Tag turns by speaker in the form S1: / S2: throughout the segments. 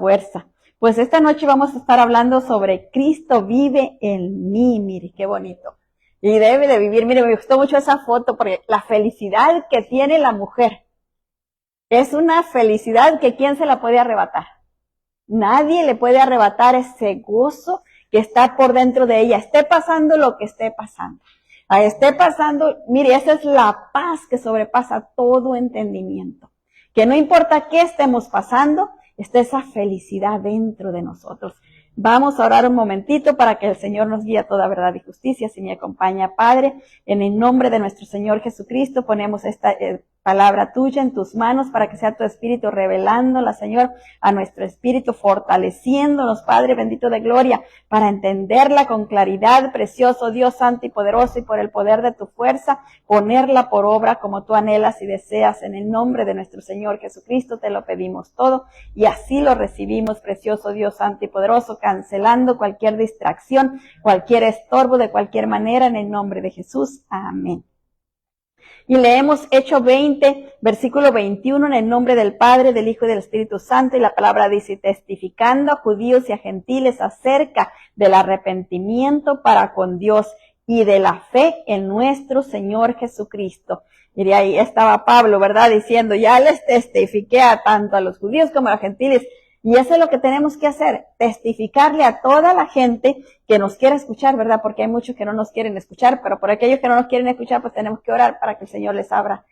S1: fuerza. Pues esta noche vamos a estar hablando sobre Cristo vive en mí. Mire, qué bonito. Y debe de vivir. Mire, me gustó mucho esa foto porque la felicidad que tiene la mujer es una felicidad que ¿quién se la puede arrebatar? Nadie le puede arrebatar ese gozo que está por dentro de ella, esté pasando lo que esté pasando. Esté pasando, mire, esa es la paz que sobrepasa todo entendimiento. Que no importa qué estemos pasando, está esa felicidad dentro de nosotros. Vamos a orar un momentito para que el Señor nos guíe a toda verdad y justicia. Si me acompaña, Padre, en el nombre de nuestro Señor Jesucristo, ponemos esta palabra tuya en tus manos para que sea tu Espíritu revelándola, Señor, a nuestro espíritu, fortaleciéndonos, Padre bendito de gloria, para entenderla con claridad, precioso Dios santo y poderoso, y por el poder de tu fuerza, ponerla por obra como tú anhelas y deseas. En el nombre de nuestro Señor Jesucristo te lo pedimos todo, y así lo recibimos, precioso Dios santo y poderoso, cancelando cualquier distracción, cualquier estorbo de cualquier manera, en el nombre de Jesús. Amén. Y leemos Hechos 20, versículo 21, en el nombre del Padre, del Hijo y del Espíritu Santo, y la palabra dice, testificando a judíos y a gentiles acerca del arrepentimiento para con Dios y de la fe en nuestro Señor Jesucristo. Y ahí estaba Pablo, ¿verdad? Diciendo, ya les testifiqué a tanto a los judíos como a los gentiles. Y eso es lo que tenemos que hacer, testificarle a toda la gente que nos quiera escuchar, ¿verdad? Porque hay muchos que no nos quieren escuchar, pero por aquellos que no nos quieren escuchar, pues tenemos que orar para que el Señor les abra,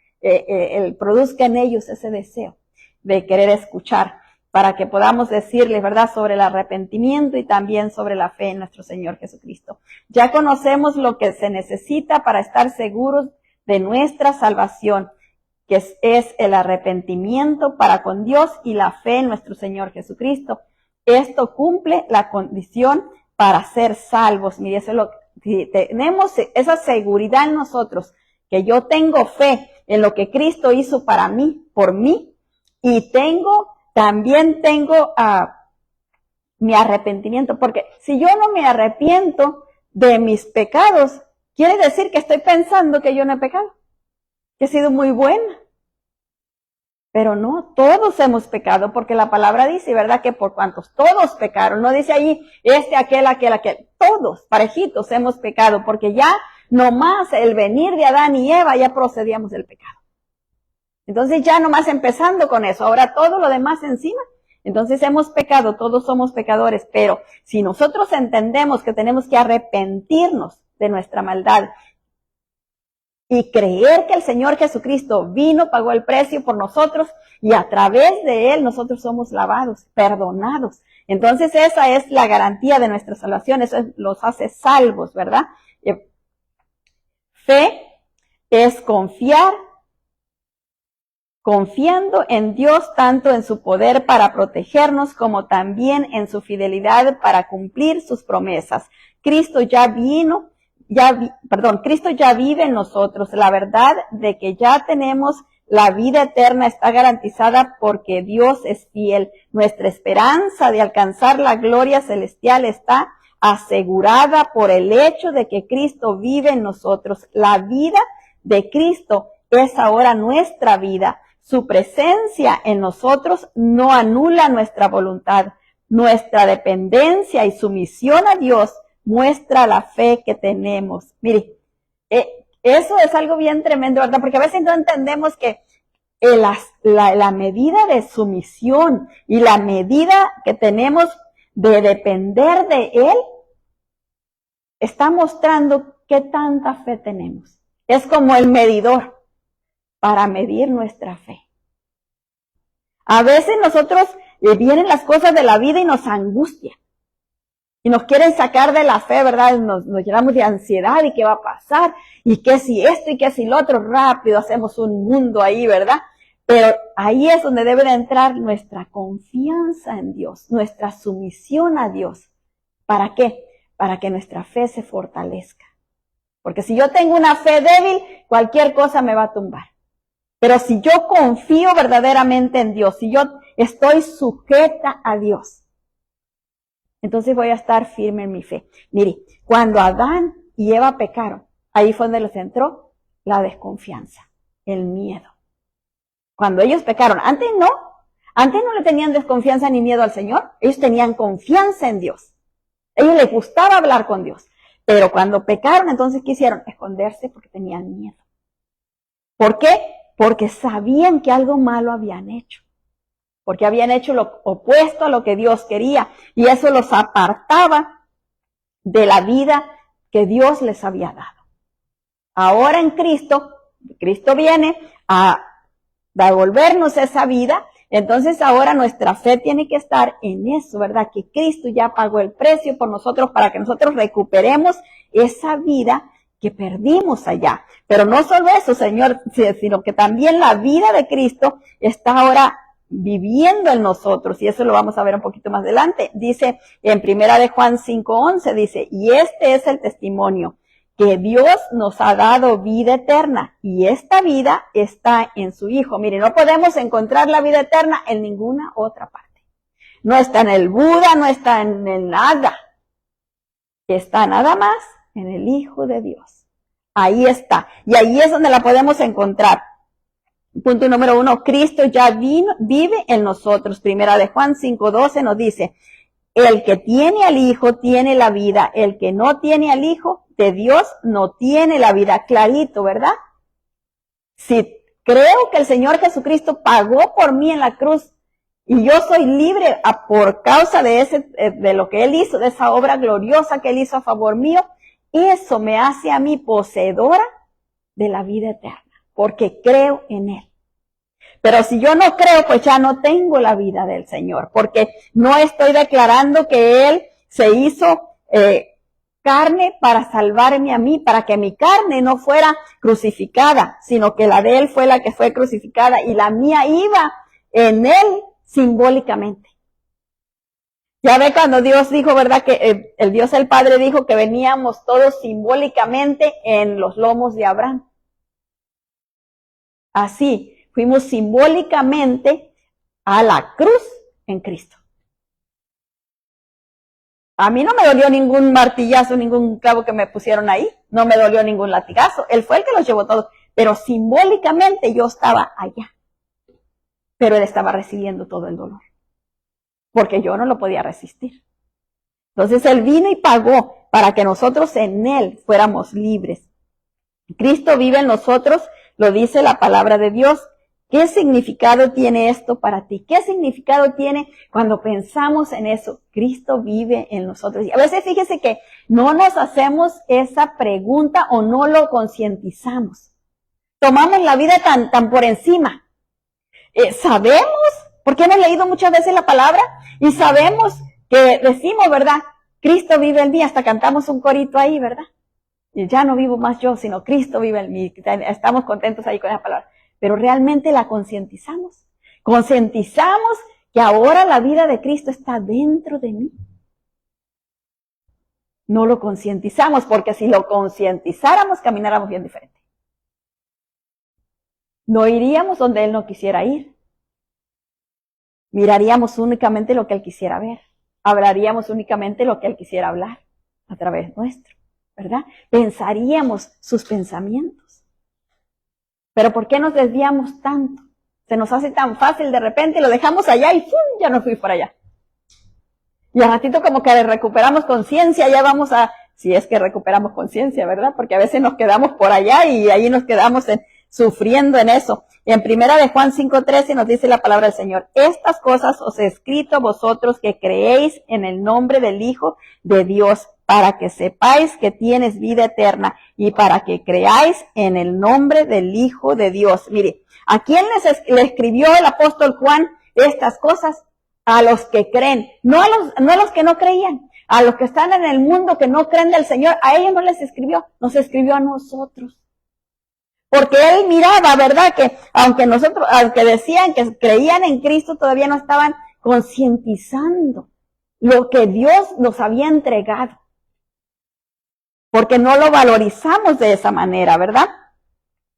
S1: produzca en ellos ese deseo de querer escuchar, para que podamos decirles, ¿verdad?, sobre el arrepentimiento y también sobre la fe en nuestro Señor Jesucristo. Ya conocemos lo que se necesita para estar seguros de nuestra salvación, que es el arrepentimiento para con Dios y la fe en nuestro Señor Jesucristo. Esto cumple la condición para ser salvos. Mire, eso es lo que tenemos, esa seguridad en nosotros, que yo tengo fe en lo que Cristo hizo para mí, por mí, y también tengo mi arrepentimiento, porque si yo no me arrepiento de mis pecados, quiere decir que estoy pensando que yo no he pecado, que he sido muy buena. Pero no, todos hemos pecado, porque la palabra dice, ¿verdad?, que por cuantos todos pecaron, no dice allí, aquel, todos, parejitos hemos pecado, porque ya nomás el venir de Adán y Eva ya procedíamos del pecado. Entonces ya nomás empezando con eso, ahora todo lo demás encima, entonces hemos pecado, todos somos pecadores, pero si nosotros entendemos que tenemos que arrepentirnos de nuestra maldad, y creer que el Señor Jesucristo vino, pagó el precio por nosotros, y a través de Él nosotros somos lavados, perdonados. Entonces esa es la garantía de nuestra salvación, eso los hace salvos, ¿verdad? Fe es confiando en Dios tanto en su poder para protegernos como también en su fidelidad para cumplir sus promesas. Cristo ya vive en nosotros. La verdad de que ya tenemos la vida eterna está garantizada porque Dios es fiel. Nuestra esperanza de alcanzar la gloria celestial está asegurada por el hecho de que Cristo vive en nosotros. La vida de Cristo es ahora nuestra vida. Su presencia en nosotros no anula nuestra voluntad. Nuestra dependencia y sumisión a Dios muestra la fe que tenemos. Mire, eso es algo bien tremendo, ¿verdad? Porque a veces no entendemos que la medida de sumisión y la medida que tenemos de depender de Él está mostrando qué tanta fe tenemos. Es como el medidor para medir nuestra fe. A veces nosotros vienen las cosas de la vida y nos angustia. Y nos quieren sacar de la fe, ¿verdad? Nos llenamos de ansiedad y qué va a pasar, y qué si esto y qué si lo otro, rápido hacemos un mundo ahí, ¿verdad? Pero ahí es donde debe de entrar nuestra confianza en Dios, nuestra sumisión a Dios. ¿Para qué? Para que nuestra fe se fortalezca. Porque si yo tengo una fe débil, cualquier cosa me va a tumbar. Pero si yo confío verdaderamente en Dios, si yo estoy sujeta a Dios, entonces voy a estar firme en mi fe. Mire, cuando Adán y Eva pecaron, ahí fue donde les entró la desconfianza, el miedo. Cuando ellos pecaron, antes no. Antes no le tenían desconfianza ni miedo al Señor, ellos tenían confianza en Dios. A ellos les gustaba hablar con Dios. Pero cuando pecaron, entonces quisieron esconderse porque tenían miedo. ¿Por qué? Porque sabían que algo malo habían hecho. Porque habían hecho lo opuesto a lo que Dios quería. Y eso los apartaba de la vida que Dios les había dado. Ahora en Cristo, Cristo viene a devolvernos esa vida. Entonces ahora nuestra fe tiene que estar en eso, ¿verdad? Que Cristo ya pagó el precio por nosotros para que nosotros recuperemos esa vida que perdimos allá. Pero no solo eso, Señor, sino que también la vida de Cristo está ahora viviendo en nosotros, y eso lo vamos a ver un poquito más adelante. Dice en primera de Juan 5:11, dice, y este es el testimonio, que Dios nos ha dado vida eterna, y esta vida está en su Hijo. Mire, no podemos encontrar la vida eterna en ninguna otra parte. No está en el Buda, no está en el nada. Está nada más en el Hijo de Dios. Ahí está. Y ahí es donde la podemos encontrar. Punto número 1, Cristo ya vive en nosotros. Primera de Juan 5:12 nos dice, el que tiene al Hijo tiene la vida, el que no tiene al Hijo de Dios no tiene la vida. Clarito, ¿verdad? Si creo que el Señor Jesucristo pagó por mí en la cruz y yo soy libre por causa de lo que Él hizo, de esa obra gloriosa que Él hizo a favor mío, eso me hace a mí poseedora de la vida eterna, porque creo en Él. Pero si yo no creo, pues ya no tengo la vida del Señor, porque no estoy declarando que Él se hizo carne para salvarme a mí, para que mi carne no fuera crucificada, sino que la de Él fue la que fue crucificada y la mía iba en Él simbólicamente. Ya ve cuando Dios dijo, ¿verdad? Que el Dios el Padre dijo que veníamos todos simbólicamente en los lomos de Abraham. Así, fuimos simbólicamente a la cruz en Cristo. A mí no me dolió ningún martillazo, ningún clavo que me pusieron ahí. No me dolió ningún latigazo. Él fue el que los llevó todos. Pero simbólicamente yo estaba allá. Pero Él estaba recibiendo todo el dolor. Porque yo no lo podía resistir. Entonces Él vino y pagó para que nosotros en Él fuéramos libres. Cristo vive en nosotros, lo dice la palabra de Dios. ¿Qué significado tiene esto para ti? ¿Qué significado tiene cuando pensamos en eso? Cristo vive en nosotros. Y a veces fíjese que no nos hacemos esa pregunta o no lo concientizamos. Tomamos la vida tan por encima. Sabemos, porque hemos leído muchas veces la palabra y sabemos que decimos, ¿verdad? Cristo vive en mí, hasta cantamos un corito ahí, ¿verdad? Y ya no vivo más yo, sino Cristo vive en mí. Estamos contentos ahí con esa palabra. Pero realmente la concientizamos. Concientizamos que ahora la vida de Cristo está dentro de mí. No lo concientizamos, porque si lo concientizáramos, camináramos bien diferente. No iríamos donde Él no quisiera ir. Miraríamos únicamente lo que Él quisiera ver. Hablaríamos únicamente lo que Él quisiera hablar a través nuestro, ¿verdad? Pensaríamos sus pensamientos. Pero ¿por qué nos desviamos tanto? Se nos hace tan fácil de repente, lo dejamos allá y ¡fum! Ya no fui por allá. Y al ratito como que recuperamos conciencia, ya vamos si es que recuperamos conciencia, ¿verdad? Porque a veces nos quedamos por allá y ahí nos quedamos sufriendo en eso. Y en primera de Juan 5:13 nos dice la palabra del Señor, estas cosas os he escrito a vosotros que creéis en el nombre del Hijo de Dios, para que sepáis que tienes vida eterna y para que creáis en el nombre del Hijo de Dios. Mire, ¿a quién le escribió el apóstol Juan estas cosas? A los que creen, no a los que no creían, a los que están en el mundo que no creen del Señor, a ellos no les escribió, nos escribió a nosotros. Porque Él miraba, ¿verdad? Que aunque decían que creían en Cristo, todavía no estaban concientizando lo que Dios nos había entregado. Porque no lo valorizamos de esa manera, ¿verdad?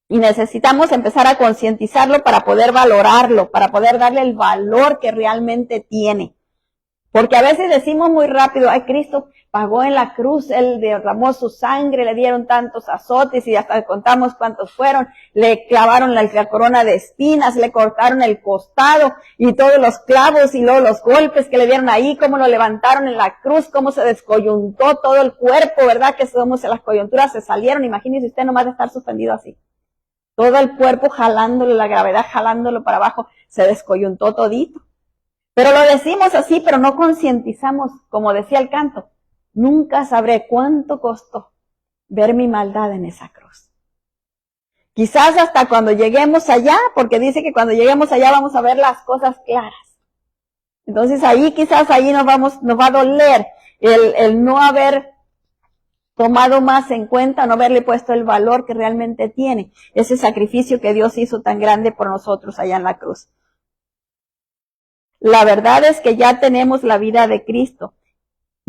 S1: Y necesitamos empezar a concientizarlo para poder valorarlo, para poder darle el valor que realmente tiene. Porque a veces decimos muy rápido, ay, Cristo pagó en la cruz, Él derramó su sangre, le dieron tantos azotes y hasta contamos cuántos fueron, le clavaron la corona de espinas, le cortaron el costado y todos los clavos y luego los golpes que le dieron ahí, cómo lo levantaron en la cruz, cómo se descoyuntó todo el cuerpo, ¿verdad? Que somos las coyunturas se salieron, imagínese usted nomás de estar suspendido así. Todo el cuerpo jalándolo, la gravedad jalándolo para abajo, se descoyuntó todito. Pero lo decimos así, pero no concientizamos, como decía el canto, nunca sabré cuánto costó ver mi maldad en esa cruz. Quizás hasta cuando lleguemos allá, porque dice que cuando lleguemos allá vamos a ver las cosas claras. Entonces ahí quizás ahí nos va a doler el no haber tomado más en cuenta, no haberle puesto el valor que realmente tiene ese sacrificio que Dios hizo tan grande por nosotros allá en la cruz. La verdad es que ya tenemos la vida de Cristo,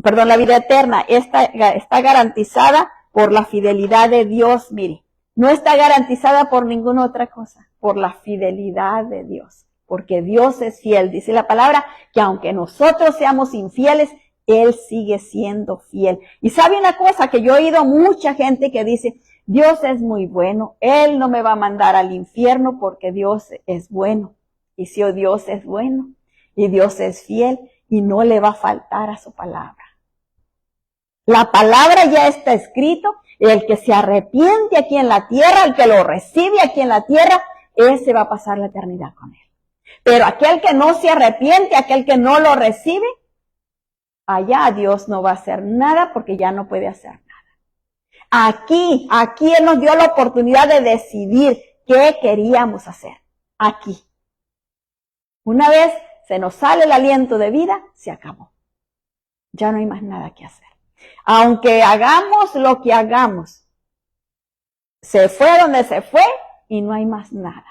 S1: la vida eterna, está garantizada por la fidelidad de Dios, mire, no está garantizada por ninguna otra cosa, por la fidelidad de Dios, porque Dios es fiel, dice la palabra, que aunque nosotros seamos infieles, Él sigue siendo fiel. Y sabe una cosa, que yo he oído mucha gente que dice, Dios es muy bueno, Él no me va a mandar al infierno porque Dios es bueno, y si Dios es bueno, y Dios es fiel y no le va a faltar a su palabra. La palabra ya está escrito, el que se arrepiente aquí en la tierra, el que lo recibe aquí en la tierra, ese va a pasar la eternidad con él. Pero aquel que no se arrepiente, aquel que no lo recibe, allá Dios no va a hacer nada porque ya no puede hacer nada. Aquí Él nos dio la oportunidad de decidir qué queríamos hacer. Aquí. Una vez se nos sale el aliento de vida, se acabó. Ya no hay más nada que hacer. Aunque hagamos lo que hagamos, se fue donde se fue y no hay más nada.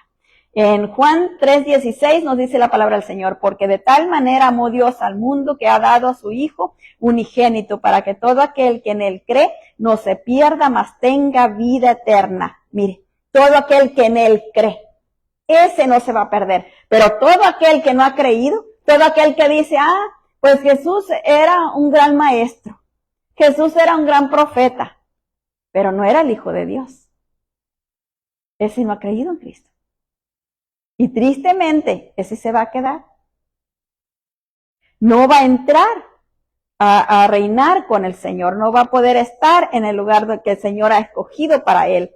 S1: En Juan 3:16 nos dice la palabra del Señor, porque de tal manera amó Dios al mundo que ha dado a su Hijo unigénito para que todo aquel que en Él cree no se pierda, mas tenga vida eterna. Mire, todo aquel que en Él cree. Ese no se va a perder. Pero todo aquel que no ha creído, todo aquel que dice, pues Jesús era un gran maestro, Jesús era un gran profeta, pero no era el Hijo de Dios. Ese no ha creído en Cristo. Y tristemente, ese se va a quedar. No va a entrar a reinar con el Señor, no va a poder estar en el lugar que el Señor ha escogido para él.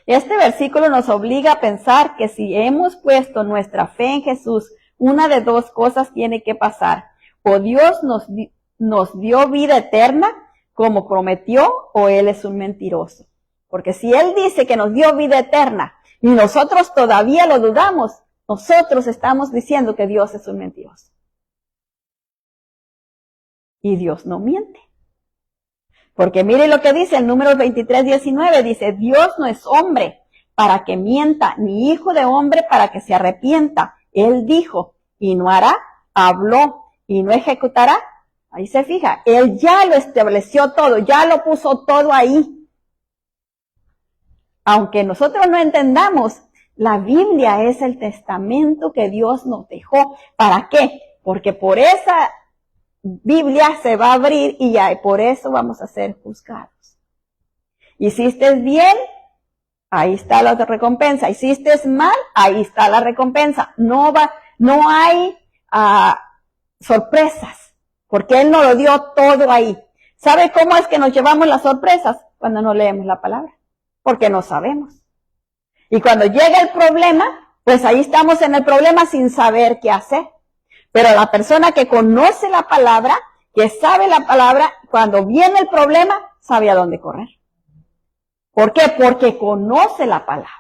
S1: Este versículo nos obliga a pensar que si hemos puesto nuestra fe en Jesús, una de dos cosas tiene que pasar. O Dios nos dio vida eterna, como prometió, o Él es un mentiroso. Porque si Él dice que nos dio vida eterna y nosotros todavía lo dudamos, nosotros estamos diciendo que Dios es un mentiroso. Y Dios no miente. Porque mire lo que dice el número 23:19, dice, Dios no es hombre para que mienta, ni hijo de hombre para que se arrepienta. Él dijo, y no hará, habló, y no ejecutará. Ahí se fija, Él ya lo estableció todo, ya lo puso todo ahí. Aunque nosotros no entendamos, la Biblia es el testamento que Dios nos dejó. ¿Para qué? Porque por esa Biblia se va a abrir y ya, y por eso vamos a ser juzgados. Hiciste bien, ahí está la recompensa. Hiciste mal, ahí está la recompensa. No hay sorpresas, porque Él nos lo dio todo ahí. ¿Sabe cómo es que nos llevamos las sorpresas? Cuando no leemos la palabra, porque no sabemos. Y cuando llega el problema, pues ahí estamos en el problema sin saber qué hacer. Pero la persona que conoce la palabra, que sabe la palabra, cuando viene el problema, sabe a dónde correr. ¿Por qué? Porque conoce la palabra.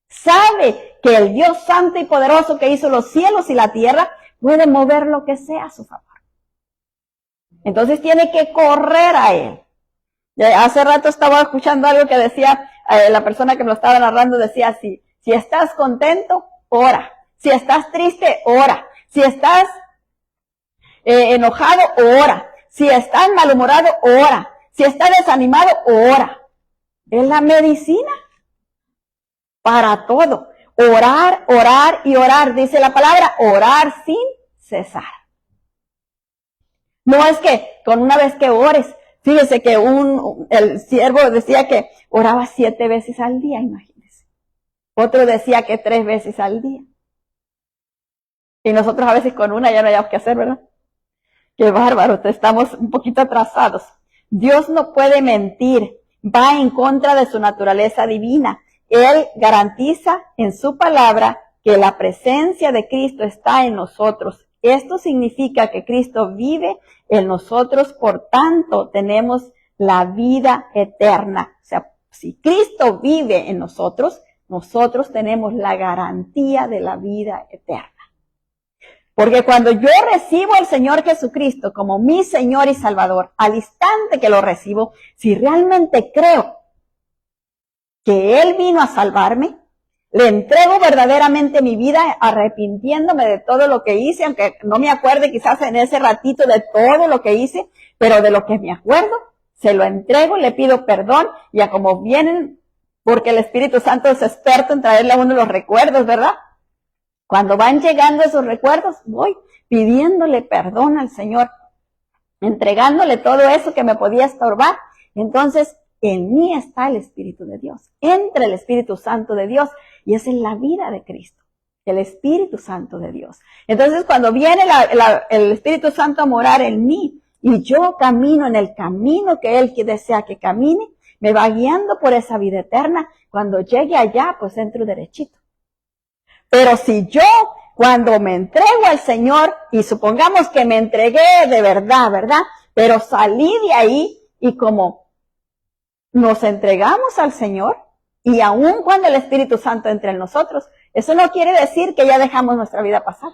S1: Sabe que el Dios santo y poderoso que hizo los cielos y la tierra puede mover lo que sea a su favor. Entonces tiene que correr a Él. Hace rato estaba escuchando algo que decía, la persona que me lo estaba narrando decía así, si estás contento, ora. Si estás triste, ora. Si estás enojado, ora. Si estás malhumorado, ora. Si estás desanimado, ora. Es la medicina para todo. Orar, orar y orar. Dice la palabra, orar sin cesar. No es que con una vez que ores, fíjese que el siervo decía que oraba 7 veces al día, imagínese. Otro decía que 3 veces al día. Y nosotros a veces con una ya no hayamos que hacer, ¿verdad? Qué bárbaro, estamos un poquito atrasados. Dios no puede mentir, va en contra de su naturaleza divina. Él garantiza en su palabra que la presencia de Cristo está en nosotros. Esto significa que Cristo vive en nosotros, por tanto tenemos la vida eterna. O sea, si Cristo vive en nosotros, nosotros tenemos la garantía de la vida eterna. Porque cuando yo recibo al Señor Jesucristo como mi Señor y Salvador, al instante que lo recibo, si realmente creo que Él vino a salvarme, le entrego verdaderamente mi vida arrepintiéndome de todo lo que hice, aunque no me acuerde quizás en ese ratito de todo lo que hice, pero de lo que me acuerdo, se lo entrego, le pido perdón, y a como vienen, porque el Espíritu Santo es experto en traerle a uno los recuerdos, ¿verdad? Cuando van llegando esos recuerdos, voy pidiéndole perdón al Señor, entregándole todo eso que me podía estorbar. Entonces, en mí está el Espíritu de Dios, entra el Espíritu Santo de Dios, y esa es la vida de Cristo, el Espíritu Santo de Dios. Entonces, cuando viene el Espíritu Santo a morar en mí, y yo camino en el camino que Él desea que camine, me va guiando por esa vida eterna. Cuando llegue allá, pues entro derechito. Pero si yo, cuando me entrego al Señor, y supongamos que me entregué de verdad, ¿verdad? Pero salí de ahí, y como nos entregamos al Señor, y aun cuando el Espíritu Santo entre en nosotros, eso no quiere decir que ya dejamos nuestra vida pasar.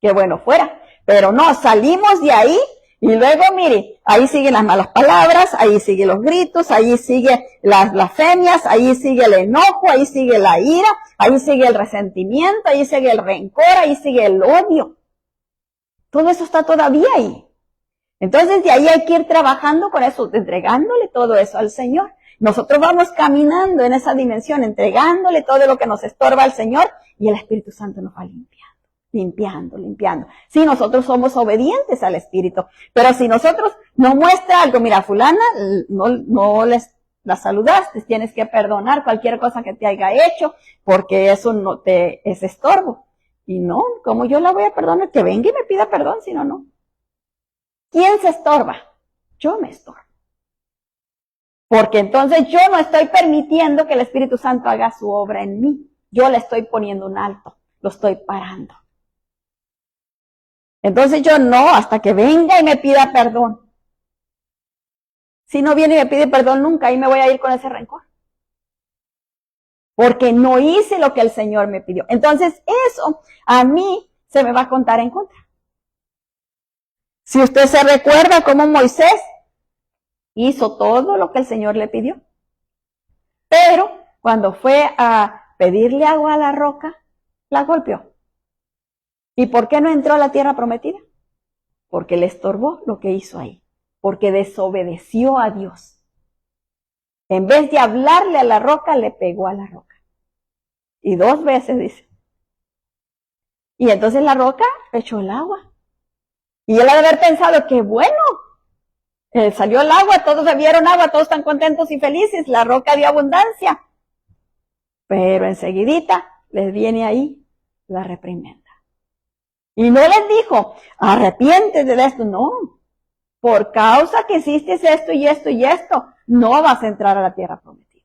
S1: Que bueno fuera. Pero no, salimos de ahí, y luego, mire, ahí siguen las malas palabras, ahí siguen los gritos, ahí sigue las blasfemias, ahí sigue el enojo, ahí sigue la ira, ahí sigue el resentimiento, ahí sigue el rencor, ahí sigue el odio. Todo eso está todavía ahí. Entonces, de ahí hay que ir trabajando con eso, entregándole todo eso al Señor. Nosotros vamos caminando en esa dimensión, entregándole todo lo que nos estorba al Señor, y el Espíritu Santo nos va limpiando. Si nosotros somos obedientes al Espíritu, pero si nosotros no muestra algo, mira, fulana, no la saludaste, tienes que perdonar cualquier cosa que te haya hecho, porque eso no te es estorbo. Y no, ¿cómo yo la voy a perdonar? Que venga y me pida perdón, si no, no. ¿Quién se estorba? Yo me estorbo. Porque entonces yo no estoy permitiendo que el Espíritu Santo haga su obra en mí. Yo le estoy poniendo un alto, lo estoy parando. Entonces yo no, hasta que venga y me pida perdón. Si no viene y me pide perdón nunca, ahí me voy a ir con ese rencor. Porque no hice lo que el Señor me pidió. Entonces eso a mí se me va a contar en contra. Si usted se recuerda cómo Moisés hizo todo lo que el Señor le pidió. Pero cuando fue a pedirle agua a la roca, la golpeó. ¿Y por qué no entró a la tierra prometida? Porque le estorbó lo que hizo ahí. Porque desobedeció a Dios. En vez de hablarle a la roca, le pegó a la roca. Y 2 veces, dice. Y entonces la roca echó el agua. Y él ha de haber pensado que bueno, salió el agua, todos bebieron agua, todos están contentos y felices, la roca dio abundancia. Pero enseguidita les viene ahí la reprimenda. Y no les dijo, arrepiéntete de esto, no. Por causa que hiciste esto y esto y esto, no vas a entrar a la tierra prometida.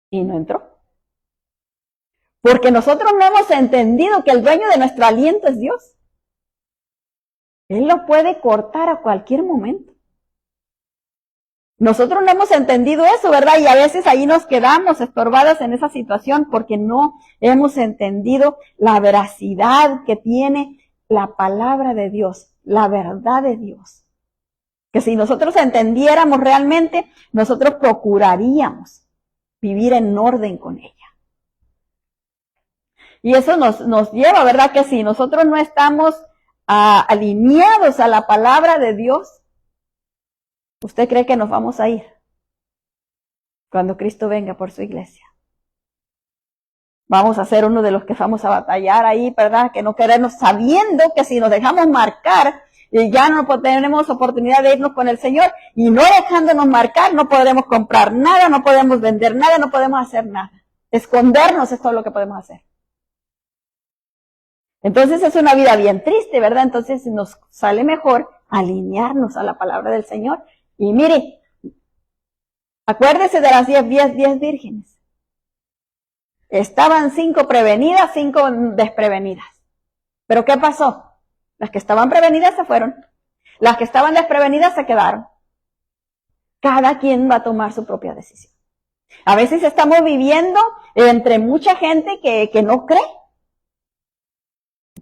S1: Y no entró. Porque nosotros no hemos entendido que el dueño de nuestro aliento es Dios. Él lo puede cortar a cualquier momento. Nosotros no hemos entendido eso, ¿verdad? Y a veces ahí nos quedamos estorbadas en esa situación porque no hemos entendido la veracidad que tiene la palabra de Dios, la verdad de Dios. Que si nosotros entendiéramos realmente, nosotros procuraríamos vivir en orden con ella. Y eso nos lleva, ¿verdad? Que si nosotros no estamos alineados a la palabra de Dios, ¿usted cree que nos vamos a ir cuando Cristo venga por su iglesia? Vamos a ser uno de los que vamos a batallar ahí, ¿verdad? Que no queremos, sabiendo que si nos dejamos marcar y ya no tenemos oportunidad de irnos con el Señor, y no dejándonos marcar, no podremos comprar nada, no podemos vender nada, no podemos hacer nada. Escondernos es todo lo que podemos hacer. Entonces es una vida bien triste, ¿verdad? Entonces nos sale mejor alinearnos a la palabra del Señor. Y mire, acuérdese de las 10 vírgenes. Estaban 5 prevenidas, 5 desprevenidas. ¿Pero qué pasó? Las que estaban prevenidas se fueron. Las que estaban desprevenidas se quedaron. Cada quien va a tomar su propia decisión. A veces estamos viviendo entre mucha gente que no cree.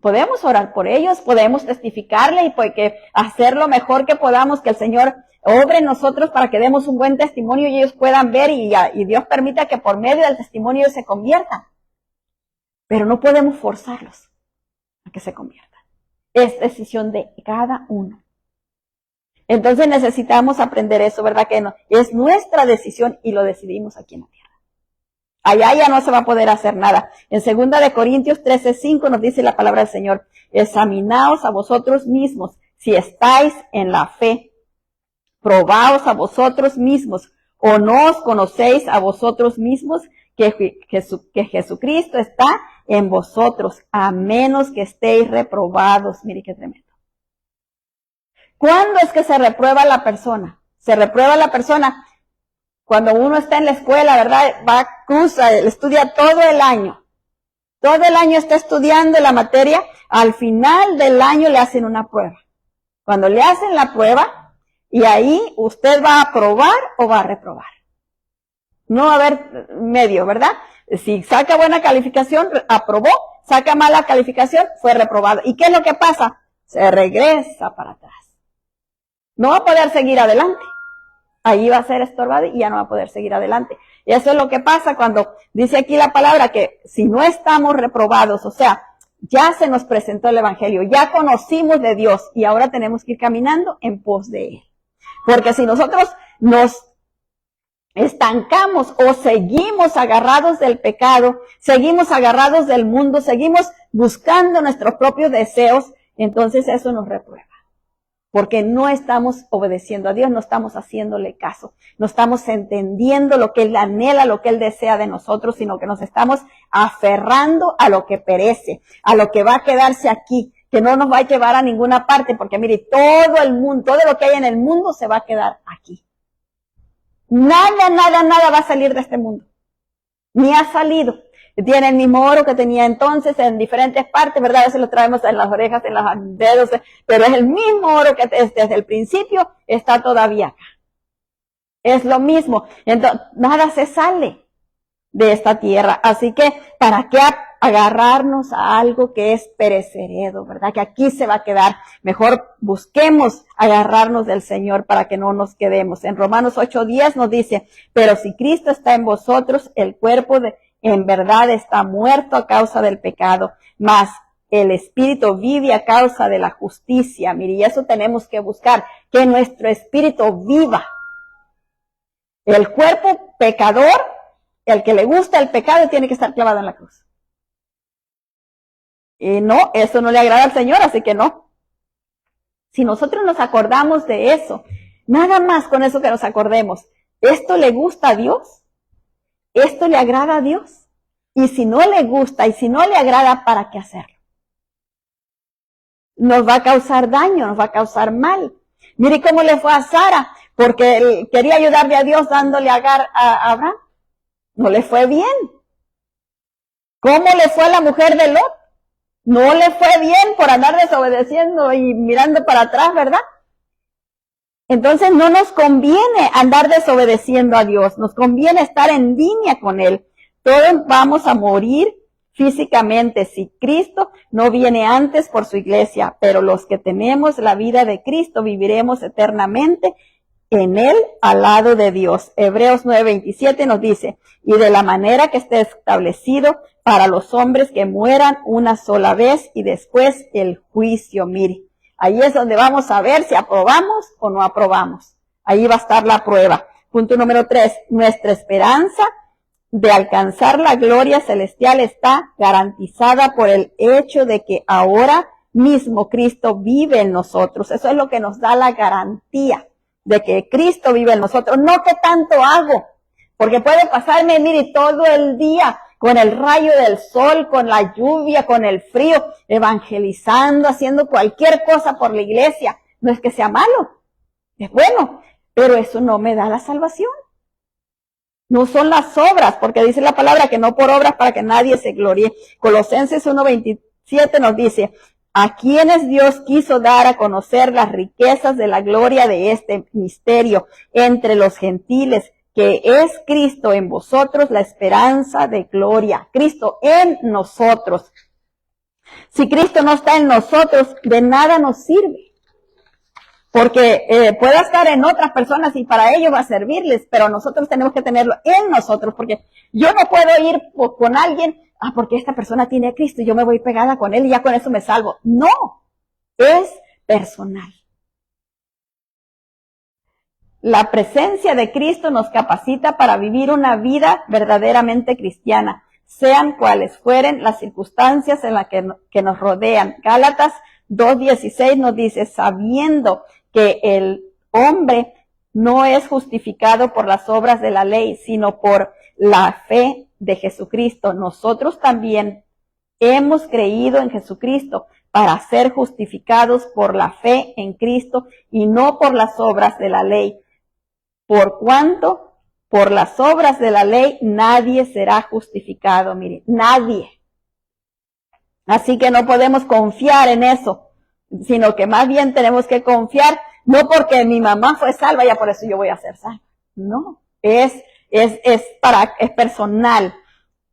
S1: Podemos orar por ellos, podemos testificarle y pues que hacer lo mejor que podamos, que el Señor obre en nosotros para que demos un buen testimonio y ellos puedan ver y Dios permita que por medio del testimonio ellos se conviertan. Pero no podemos forzarlos a que se conviertan. Es decisión de cada uno. Entonces necesitamos aprender eso, ¿verdad? Que no, es nuestra decisión y lo decidimos aquí en la tierra. Allá ya no se va a poder hacer nada. En 2 de Corintios 13:5 nos dice la palabra del Señor: examinaos a vosotros mismos si estáis en la fe. Probaos a vosotros mismos, o no os conocéis a vosotros mismos que Jesucristo está en vosotros, a menos que estéis reprobados. Mire qué tremendo. ¿Cuándo es que se reprueba la persona? Se reprueba la persona cuando uno está en la escuela, ¿verdad? Cruza, estudia todo el año. Todo el año está estudiando la materia. Al final del año le hacen una prueba. Cuando le hacen la prueba, y ahí usted va a aprobar o va a reprobar. No va a haber medio, ¿verdad? Si saca buena calificación, aprobó. Saca mala calificación, fue reprobado. ¿Y qué es lo que pasa? Se regresa para atrás. No va a poder seguir adelante. Ahí va a ser estorbado y ya no va a poder seguir adelante. Y eso es lo que pasa cuando dice aquí la palabra que si no estamos reprobados, o sea, ya se nos presentó el Evangelio, ya conocimos de Dios y ahora tenemos que ir caminando en pos de Él. Porque si nosotros nos estancamos o seguimos agarrados del pecado, seguimos agarrados del mundo, seguimos buscando nuestros propios deseos, entonces eso nos reprueba. Porque no estamos obedeciendo a Dios, no estamos haciéndole caso, no estamos entendiendo lo que Él anhela, lo que Él desea de nosotros, sino que nos estamos aferrando a lo que perece, a lo que va a quedarse aquí, que no nos va a llevar a ninguna parte, porque mire, todo el mundo, todo lo que hay en el mundo se va a quedar aquí. Nada va a salir de este mundo, ni ha salido. Tiene el mismo oro que tenía entonces en diferentes partes, ¿verdad? A veces lo traemos en las orejas, en los dedos, pero es el mismo oro que desde el principio está todavía acá. Es lo mismo. Entonces, nada se sale de esta tierra. Así que, ¿para qué agarrarnos a algo que es perecedero, verdad? Que aquí se va a quedar. Mejor busquemos agarrarnos del Señor para que no nos quedemos. En Romanos 8:10 nos dice: pero si Cristo está en vosotros, el cuerpo en verdad está muerto a causa del pecado, mas el espíritu vive a causa de la justicia. Mire, y eso tenemos que buscar, que nuestro espíritu viva. El cuerpo pecador, el que le gusta el pecado, tiene que estar clavado en la cruz. Y no, eso no le agrada al Señor, así que no. Si nosotros nos acordamos de eso, nada más con eso que nos acordemos, ¿esto le gusta a Dios? ¿Esto le agrada a Dios? Y si no le gusta y si no le agrada, ¿para qué hacerlo? Nos va a causar daño, nos va a causar mal. Mire cómo le fue a Sara, porque él quería ayudarle a Dios dándole a Agar a Abraham. No le fue bien. ¿Cómo le fue a la mujer de Lot? No le fue bien por andar desobedeciendo y mirando para atrás, ¿verdad? Entonces no nos conviene andar desobedeciendo a Dios, nos conviene estar en línea con Él. Todos vamos a morir físicamente si Cristo no viene antes por su iglesia, pero los que tenemos la vida de Cristo viviremos eternamente en Él al lado de Dios. Hebreos 9:27 nos dice: y de la manera que esté establecido para los hombres que mueran una sola vez y después el juicio. Mire, ahí es donde vamos a ver si aprobamos o no aprobamos. Ahí va a estar la prueba. Punto número 3. Nuestra esperanza de alcanzar la gloria celestial está garantizada por el hecho de que ahora mismo Cristo vive en nosotros. Eso es lo que nos da la garantía de que Cristo vive en nosotros. No que tanto hago, porque puede pasarme, mire, todo el día con el rayo del sol, con la lluvia, con el frío, evangelizando, haciendo cualquier cosa por la iglesia. No es que sea malo, es bueno, pero eso no me da la salvación. No son las obras, porque dice la palabra que no por obras para que nadie se gloríe. Colosenses 1:27 nos dice, a quienes Dios quiso dar a conocer las riquezas de la gloria de este misterio entre los gentiles, que es Cristo en vosotros, la esperanza de gloria. Cristo en nosotros. Si Cristo no está en nosotros, de nada nos sirve. Porque puede estar en otras personas y para ello va a servirles, pero nosotros tenemos que tenerlo en nosotros, porque yo no puedo ir con alguien, porque esta persona tiene a Cristo y yo me voy pegada con él y ya con eso me salvo. No, es personal. La presencia de Cristo nos capacita para vivir una vida verdaderamente cristiana, sean cuales fueren las circunstancias en las que nos rodean. Gálatas 2:16 nos dice, sabiendo que el hombre no es justificado por las obras de la ley, sino por la fe de Jesucristo. Nosotros también hemos creído en Jesucristo para ser justificados por la fe en Cristo y no por las obras de la ley. Por cuanto por las obras de la ley nadie será justificado. Mire, nadie. Así que no podemos confiar en eso, sino que más bien tenemos que confiar, no porque mi mamá fue salva, ya por eso yo voy a ser salva. No, es personal.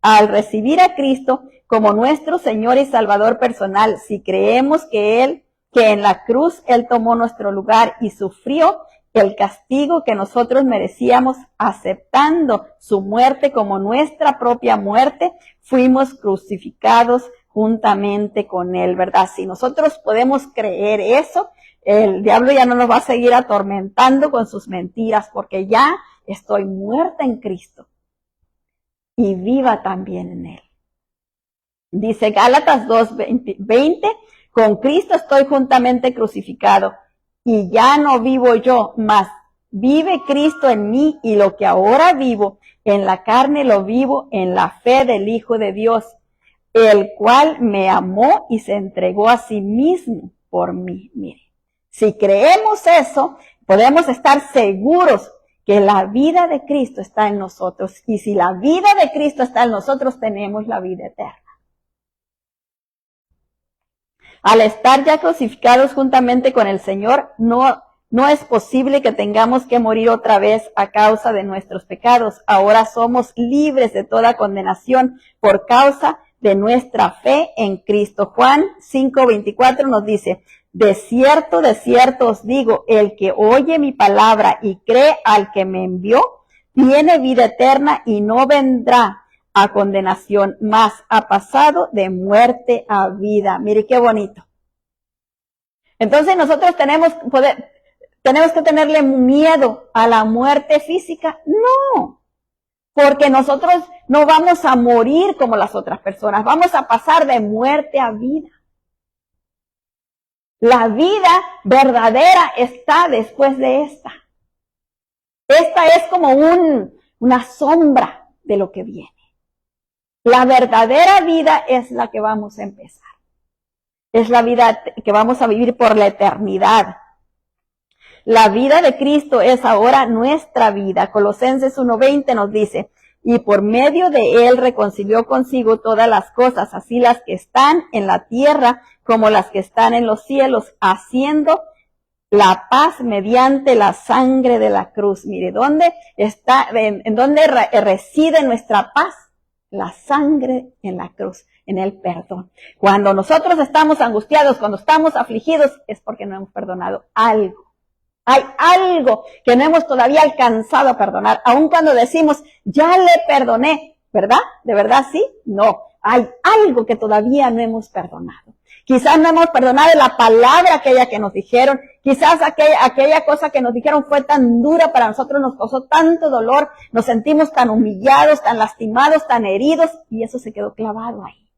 S1: Al recibir a Cristo como nuestro Señor y Salvador personal, si creemos que en la cruz Él tomó nuestro lugar y sufrió el castigo que nosotros merecíamos, aceptando su muerte como nuestra propia muerte, fuimos crucificados juntamente con Él, ¿verdad? Si nosotros podemos creer eso, el diablo ya no nos va a seguir atormentando con sus mentiras, porque ya estoy muerta en Cristo y viva también en Él. Dice Gálatas 2:20, con Cristo estoy juntamente crucificado, y ya no vivo yo, mas vive Cristo en mí, y lo que ahora vivo en la carne lo vivo en la fe del Hijo de Dios, el cual me amó y se entregó a sí mismo por mí. Mire, si creemos eso, podemos estar seguros que la vida de Cristo está en nosotros, y si la vida de Cristo está en nosotros, tenemos la vida eterna. Al estar ya crucificados juntamente con el Señor, no es posible que tengamos que morir otra vez a causa de nuestros pecados. Ahora somos libres de toda condenación por causa de nuestra fe en Cristo. Juan 5:24 nos dice, de cierto os digo, el que oye mi palabra y cree al que me envió, tiene vida eterna y no vendrá a condenación, mas ha pasado de muerte a vida. Mire qué bonito. Entonces nosotros tenemos que tenerle miedo a la muerte física. No, porque nosotros no vamos a morir como las otras personas, vamos a pasar de muerte a vida. La vida verdadera está después de esta. Esta es como una sombra de lo que viene. La verdadera vida es la que vamos a empezar. Es la vida que vamos a vivir por la eternidad. La vida de Cristo es ahora nuestra vida. Colosenses 1:20 nos dice, y por medio de Él reconcilió consigo todas las cosas, así las que están en la tierra como las que están en los cielos, haciendo la paz mediante la sangre de la cruz. Mire, ¿en dónde reside nuestra paz? La sangre en la cruz, en el perdón. Cuando nosotros estamos angustiados, cuando estamos afligidos, es porque no hemos perdonado algo. Hay algo que no hemos todavía alcanzado a perdonar, aun cuando decimos, ya le perdoné, ¿verdad? ¿De verdad sí? No, hay algo que todavía no hemos perdonado. Quizás no hemos perdonado la palabra aquella que nos dijeron, quizás aquella cosa que nos dijeron fue tan dura para nosotros, nos causó tanto dolor, nos sentimos tan humillados, tan lastimados, tan heridos, y eso se quedó clavado ahí.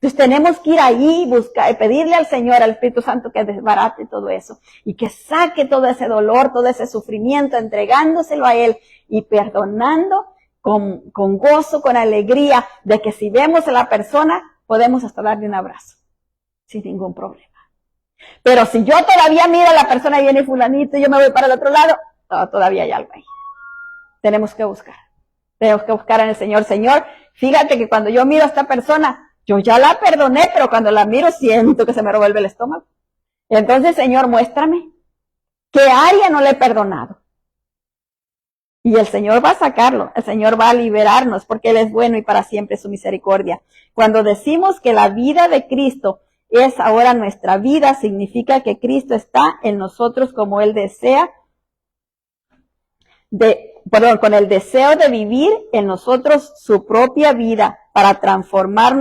S1: Entonces tenemos que ir ahí, buscar, pedirle al Señor, al Espíritu Santo, que desbarate todo eso y que saque todo ese dolor, todo ese sufrimiento, entregándoselo a Él y perdonando con gozo, con alegría, de que si vemos a la persona, podemos hasta darle un abrazo, sin ningún problema. Pero si yo todavía miro a la persona y viene fulanito y yo me voy para el otro lado, todavía hay algo ahí. Tenemos que buscar en el Señor. Señor, fíjate que cuando yo miro a esta persona, yo ya la perdoné, pero cuando la miro siento que se me revuelve el estómago. Entonces, Señor, muéstrame qué área no le he perdonado. Y el Señor va a sacarlo, el Señor va a liberarnos, porque Él es bueno y para siempre su misericordia. Cuando decimos que la vida de Cristo es ahora nuestra vida, significa que Cristo está en nosotros como Él desea, con el deseo de vivir en nosotros su propia vida para transformar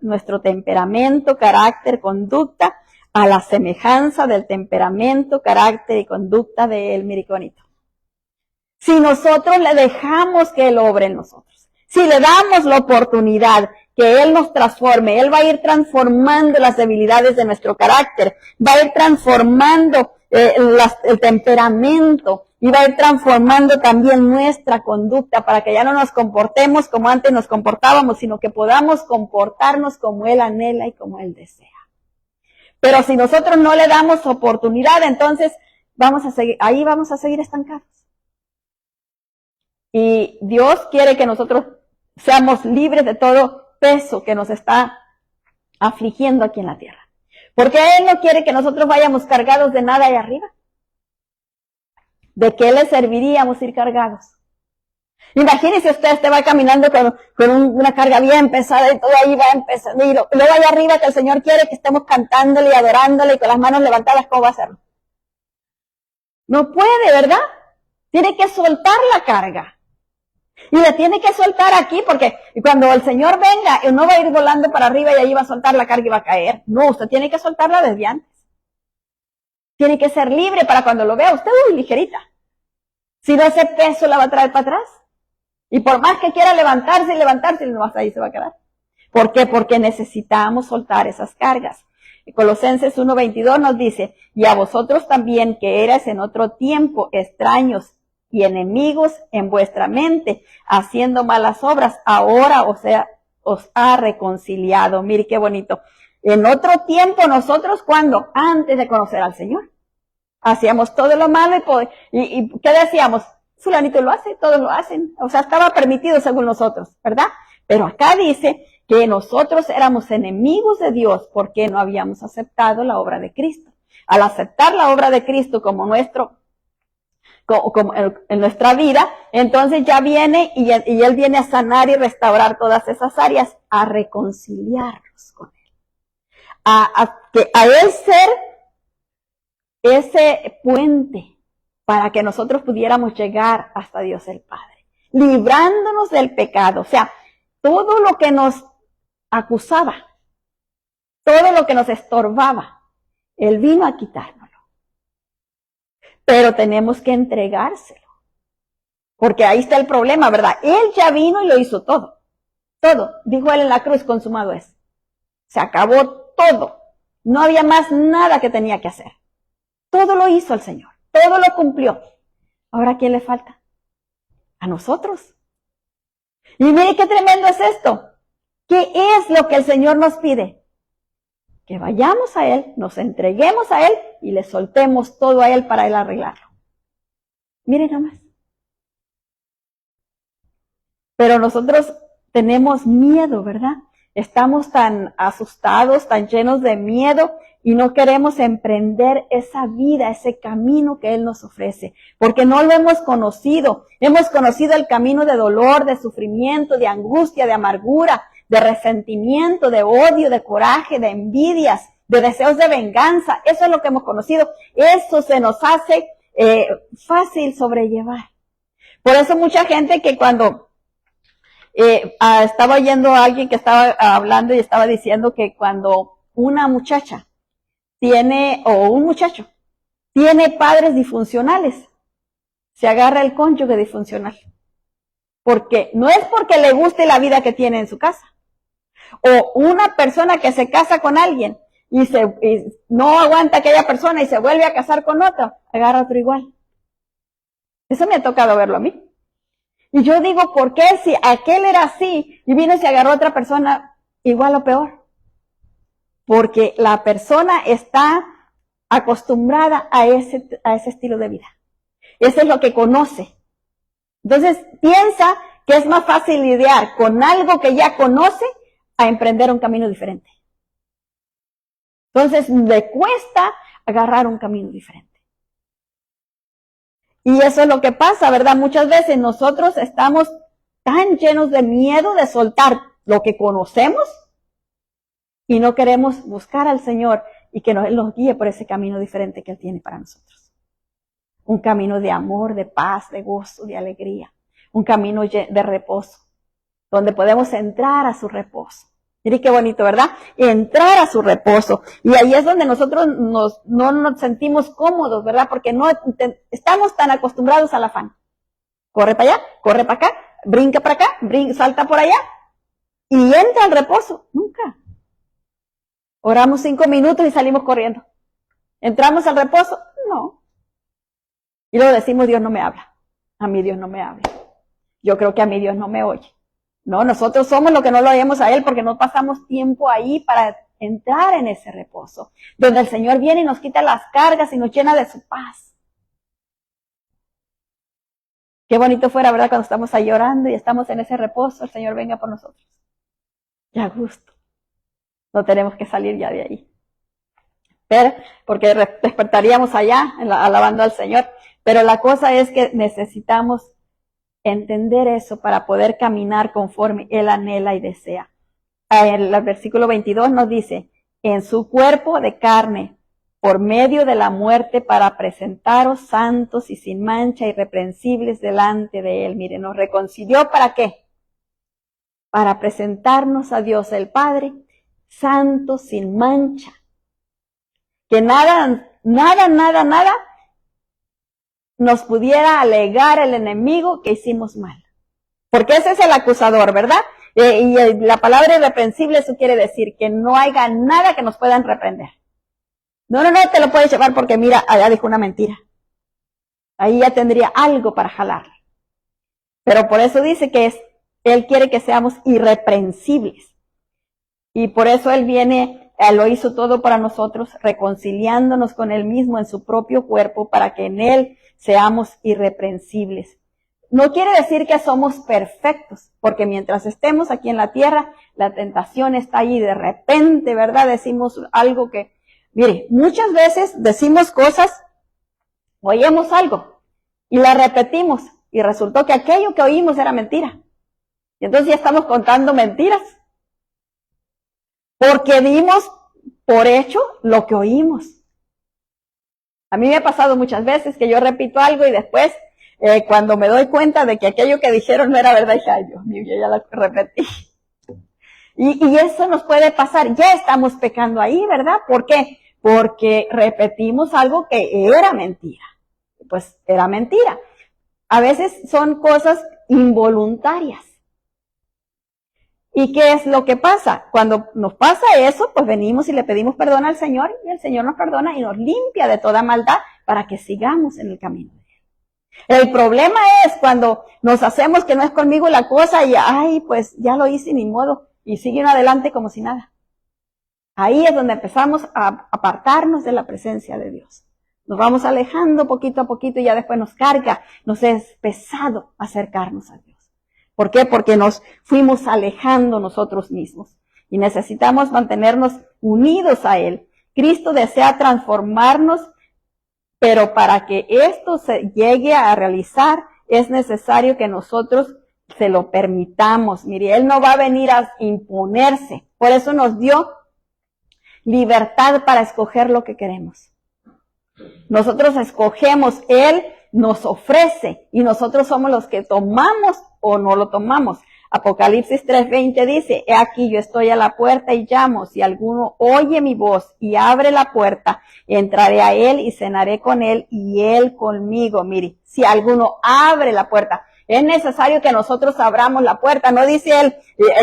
S1: nuestro temperamento, carácter, conducta a la semejanza del temperamento, carácter y conducta de Él. Mire qué bonito. Si nosotros le dejamos que Él obre en nosotros, si le damos la oportunidad que Él nos transforme, Él va a ir transformando las debilidades de nuestro carácter, va a ir transformando el temperamento y va a ir transformando también nuestra conducta para que ya no nos comportemos como antes nos comportábamos, sino que podamos comportarnos como Él anhela y como Él desea. Pero si nosotros no le damos oportunidad, entonces vamos a seguir estancados. Y Dios quiere que nosotros seamos libres de todo peso que nos está afligiendo aquí en la tierra. Porque Él no quiere que nosotros vayamos cargados de nada ahí arriba. ¿De qué le serviríamos ir cargados? Imagínese usted va caminando con una carga bien pesada y todo ahí va empezando. Y luego allá arriba que el Señor quiere que estemos cantándole y adorándole y con las manos levantadas, ¿cómo va a hacerlo? No puede, ¿verdad? Tiene que soltar la carga. Y la tiene que soltar aquí porque cuando el Señor venga, no va a ir volando para arriba y ahí va a soltar la carga y va a caer. No, usted tiene que soltarla desde antes. Tiene que ser libre para cuando lo vea usted, ligerita. Si no, ese peso la va a traer para atrás. Y por más que quiera levantarse, no, hasta ahí se va a quedar. ¿Por qué? Porque necesitamos soltar esas cargas. Colosenses 1:22 nos dice, y a vosotros también que erais en otro tiempo extraños y enemigos en vuestra mente, haciendo malas obras, ahora os ha reconciliado. Mire qué bonito. En otro tiempo nosotros, ¿cuándo? Antes de conocer al Señor. Hacíamos todo lo malo y ¿qué decíamos? Fulanito lo hace, todos lo hacen. O sea, estaba permitido según nosotros, ¿verdad? Pero acá dice que nosotros éramos enemigos de Dios porque no habíamos aceptado la obra de Cristo. Al aceptar la obra de Cristo como en nuestra vida, entonces ya viene y Él viene a sanar y restaurar todas esas áreas, a reconciliarnos con Él. A Él ser ese puente para que nosotros pudiéramos llegar hasta Dios el Padre, librándonos del pecado. O sea, todo lo que nos acusaba, todo lo que nos estorbaba, Él vino a quitárnoslo. Pero tenemos que entregárselo. Porque ahí está el problema, ¿verdad? Él ya vino y lo hizo todo. Todo. Dijo Él en la cruz, consumado es. Se acabó todo. No había más nada que tenía que hacer. Todo lo hizo el Señor. Todo lo cumplió. Ahora, ¿a quién le falta? A nosotros. Y mire qué tremendo es esto. ¿Qué es lo que el Señor nos pide? Que vayamos a Él, nos entreguemos a Él y le soltemos todo a Él para Él arreglarlo. Miren nomás. Pero nosotros tenemos miedo, ¿verdad? Estamos tan asustados, tan llenos de miedo y no queremos emprender esa vida, ese camino que Él nos ofrece, porque no lo hemos conocido. Hemos conocido el camino de dolor, de sufrimiento, de angustia, de amargura, de resentimiento, de odio, de coraje, de envidias, de deseos de venganza. Eso es lo que hemos conocido. Eso se nos hace fácil sobrellevar. Por eso mucha gente que cuando estaba oyendo a alguien que estaba hablando y estaba diciendo que cuando una muchacha o un muchacho tiene padres disfuncionales, se agarra el cónyuge disfuncional. Porque no es porque le guste la vida que tiene en su casa, O una persona que se casa con alguien y no aguanta aquella persona y se vuelve a casar con otro, agarra otro igual. Eso me ha tocado verlo a mí. Y yo digo, ¿por qué si aquel era así y vino y se agarró a otra persona igual o peor? Porque la persona está acostumbrada a ese estilo de vida. Eso es lo que conoce. Entonces piensa que es más fácil lidiar con algo que ya conoce a emprender un camino diferente. Entonces le cuesta agarrar un camino diferente. Y eso es lo que pasa, ¿verdad? Muchas veces nosotros estamos tan llenos de miedo de soltar lo que conocemos y no queremos buscar al Señor y que Él nos guíe por ese camino diferente que Él tiene para nosotros. Un camino de amor, de paz, de gozo, de alegría. Un camino de reposo, donde podemos entrar a su reposo. Miren qué bonito, ¿verdad? Entrar a su reposo. Y ahí es donde nosotros no nos sentimos cómodos, ¿verdad? Porque no estamos tan acostumbrados al afán. Corre para allá, corre para acá, brinca para acá, salta por allá. Y entra al reposo. Nunca. Oramos 5 minutos y salimos corriendo. ¿Entramos al reposo? No. Y luego decimos, Dios no me habla. A mí Dios no me habla. Yo creo que a mí Dios no me oye. No, nosotros somos los que no lo oímos a Él porque no pasamos tiempo ahí para entrar en ese reposo, donde el Señor viene y nos quita las cargas y nos llena de su paz. Qué bonito fuera, ¿verdad? Cuando estamos ahí orando y estamos en ese reposo, el Señor venga por nosotros. Y a gusto. No tenemos que salir ya de ahí. Pero, porque despertaríamos allá, alabando al Señor. Pero la cosa es que necesitamos entender eso para poder caminar conforme Él anhela y desea. El versículo 22 nos dice, en su cuerpo de carne, por medio de la muerte, para presentaros santos y sin mancha, irreprensibles delante de Él. Mire, nos reconcilió ¿para qué? Para presentarnos a Dios el Padre, santos, sin mancha. Que nada nos pudiera alegar el enemigo que hicimos mal. Porque ese es el acusador, ¿verdad? Y la palabra irreprensible, eso quiere decir que no haya nada que nos puedan reprender. No, te lo puedes llevar porque mira, allá dijo una mentira. Ahí ya tendría algo para jalar. Pero por eso dice que Él quiere que seamos irreprensibles. Y por eso Él viene, lo hizo todo para nosotros, reconciliándonos con Él mismo en su propio cuerpo para que en Él seamos irreprensibles. No quiere decir que somos perfectos, porque mientras estemos aquí en la tierra, la tentación está ahí de repente, ¿verdad? Decimos algo que, mire, muchas veces decimos cosas, oímos algo y la repetimos y resultó que aquello que oímos era mentira. Y entonces ya estamos contando mentiras, porque dimos por hecho lo que oímos. A mí me ha pasado muchas veces que yo repito algo y después, cuando me doy cuenta de que aquello que dijeron no era verdad, dije, ay Dios mío, yo ya lo repetí. Y eso nos puede pasar, ya estamos pecando ahí, ¿verdad? ¿Por qué? Porque repetimos algo que era mentira. Pues era mentira. A veces son cosas involuntarias. ¿Y qué es lo que pasa? Cuando nos pasa eso, pues venimos y le pedimos perdón al Señor y el Señor nos perdona y nos limpia de toda maldad para que sigamos en el camino de Él. El problema es cuando nos hacemos que no es conmigo la cosa y, ay, pues ya lo hice ni modo y siguen adelante como si nada. Ahí es donde empezamos a apartarnos de la presencia de Dios. Nos vamos alejando poquito a poquito y ya después nos carga, nos es pesado acercarnos a Dios. ¿Por qué? Porque nos fuimos alejando nosotros mismos y necesitamos mantenernos unidos a Él. Cristo desea transformarnos, pero para que esto se llegue a realizar es necesario que nosotros se lo permitamos. Mire, Él no va a venir a imponerse. Por eso nos dio libertad para escoger lo que queremos. Nosotros escogemos, Él nos ofrece y nosotros somos los que tomamos o no lo tomamos. Apocalipsis 3:20 dice, he aquí yo estoy a la puerta y llamo, si alguno oye mi voz y abre la puerta, entraré a él y cenaré con él y él conmigo. Mire, si alguno abre la puerta, Es necesario que nosotros abramos la puerta. No dice él,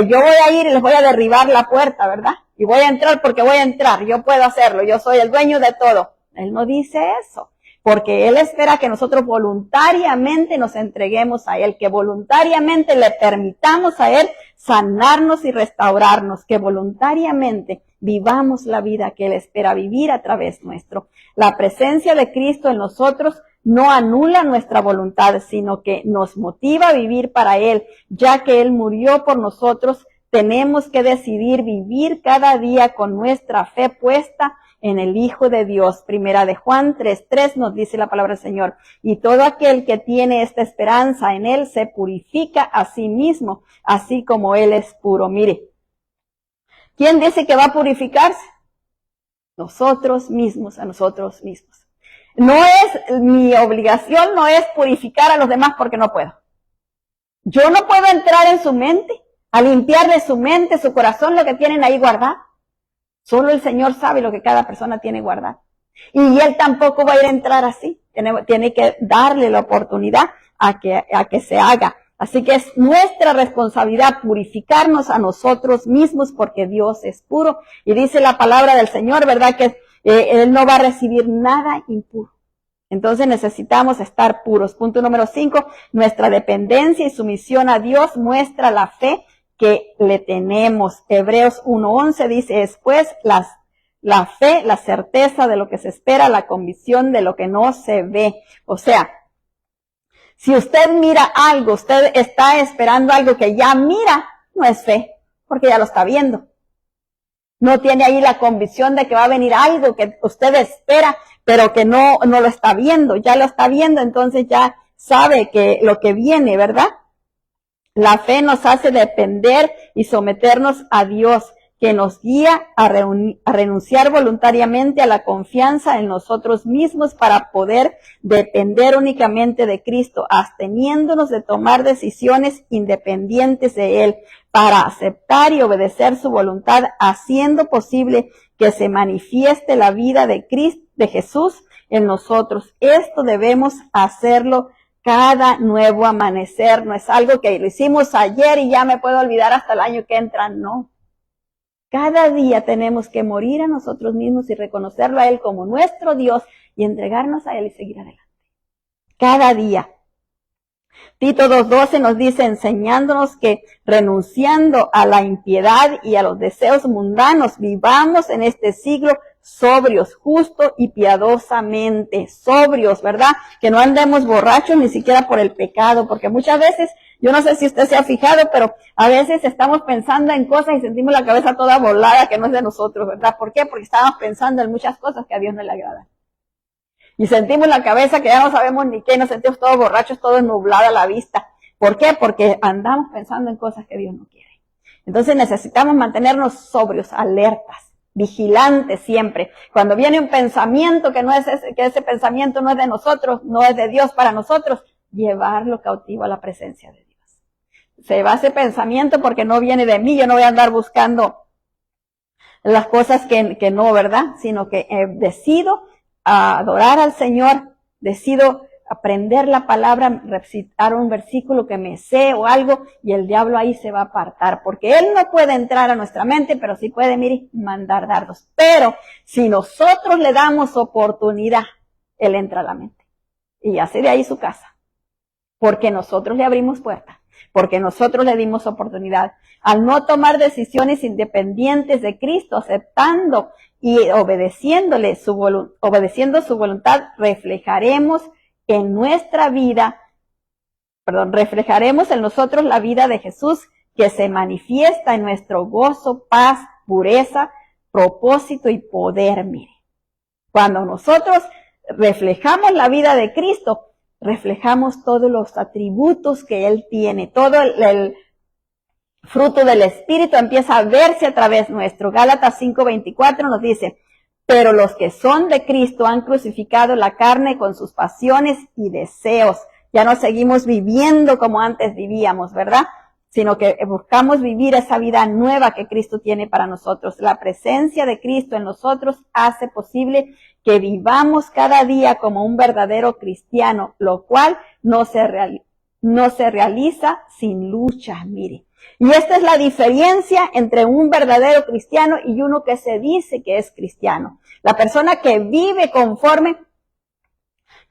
S1: yo voy a ir y les voy a derribar la puerta, ¿verdad? Y voy a entrar porque voy a entrar. Yo puedo hacerlo. Yo soy el dueño de todo. Él no dice eso. Porque Él espera que nosotros voluntariamente nos entreguemos a Él, que voluntariamente le permitamos a Él sanarnos y restaurarnos, que voluntariamente vivamos la vida que Él espera vivir a través nuestro. La presencia de Cristo en nosotros no anula nuestra voluntad, sino que nos motiva a vivir para Él, ya que Él murió por nosotros. Tenemos que decidir vivir cada día con nuestra fe puesta en el Hijo de Dios. Primera de Juan 3:3 nos dice la palabra del Señor. Y todo aquel que tiene esta esperanza en Él se purifica a sí mismo, así como Él es puro. Mire, ¿quién dice que va a purificarse? Nosotros mismos, a nosotros mismos. No es, mi obligación no es purificar a los demás porque no puedo. Yo no puedo entrar en su mente, a limpiarle su mente, su corazón, lo que tienen ahí guardado. Solo el Señor sabe lo que cada persona tiene guardado. Y Él tampoco va a ir a entrar así. Tiene que darle la oportunidad a que se haga. Así que es nuestra responsabilidad purificarnos a nosotros mismos porque Dios es puro. Y dice la palabra del Señor, ¿verdad? Que Él no va a recibir nada impuro. Entonces necesitamos estar puros. Punto número 5, nuestra dependencia y sumisión a Dios muestra la fe que le tenemos. Hebreos 1:11 dice, después la fe, la certeza de lo que se espera, la convicción de lo que no se ve. O sea, si usted mira algo, usted está esperando algo que ya mira, no es fe, porque ya lo está viendo. No tiene ahí la convicción de que va a venir algo que usted espera, pero que no lo está viendo. Ya lo está viendo, entonces ya sabe que lo que viene, ¿verdad? La fe nos hace depender y someternos a Dios, que nos guía a renunciar voluntariamente a la confianza en nosotros mismos para poder depender únicamente de Cristo, absteniéndonos de tomar decisiones independientes de Él, para aceptar y obedecer su voluntad, haciendo posible que se manifieste la vida de Cristo, de Jesús en nosotros. Esto debemos hacerlo cada nuevo amanecer. No es algo que lo hicimos ayer y ya me puedo olvidar hasta el año que entra, no. Cada día tenemos que morir a nosotros mismos y reconocerlo a Él como nuestro Dios y entregarnos a Él y seguir adelante. Cada día. Tito 2:12 nos dice, enseñándonos que renunciando a la impiedad y a los deseos mundanos, vivamos en este siglo sobrios, justo y piadosamente, sobrios, ¿verdad? Que no andemos borrachos ni siquiera por el pecado, porque muchas veces, yo no sé si usted se ha fijado, pero a veces estamos pensando en cosas y sentimos la cabeza toda volada que no es de nosotros, ¿verdad? ¿Por qué? Porque estamos pensando en muchas cosas que a Dios no le agradan. Y sentimos la cabeza que ya no sabemos ni qué, nos sentimos todos borrachos, todo nublada la vista. ¿Por qué? Porque andamos pensando en cosas que Dios no quiere. Entonces necesitamos mantenernos sobrios, alertas, vigilantes siempre. Cuando viene un pensamiento que ese pensamiento no es de nosotros, no es de Dios para nosotros, llevarlo cautivo a la presencia de Dios. Se va ese pensamiento porque no viene de mí, yo no voy a andar buscando las cosas que no, ¿verdad? Sino que decido adorar al Señor, decido aprender la palabra, recitar un versículo que me sé o algo, y el diablo ahí se va a apartar, porque él no puede entrar a nuestra mente, pero sí puede, mire, mandar dardos. Pero si nosotros le damos oportunidad, él entra a la mente y hace de ahí su casa, porque nosotros le abrimos puerta, porque nosotros le dimos oportunidad. Al no tomar decisiones independientes de Cristo, aceptando y obedeciendo su voluntad, reflejaremos en nosotros la vida de Jesús, que se manifiesta en nuestro gozo, paz, pureza, propósito y poder. Mire, cuando nosotros reflejamos la vida de Cristo, reflejamos todos los atributos que Él tiene, todo el fruto del Espíritu empieza a verse a través nuestro. Gálatas 5:24 nos dice, pero los que son de Cristo han crucificado la carne con sus pasiones y deseos. Ya no seguimos viviendo como antes vivíamos, ¿verdad? Sino que buscamos vivir esa vida nueva que Cristo tiene para nosotros. La presencia de Cristo en nosotros hace posible que vivamos cada día como un verdadero cristiano, lo cual no se no se realiza sin lucha, mire. Y esta es la diferencia entre un verdadero cristiano y uno que se dice que es cristiano. La persona que vive conforme,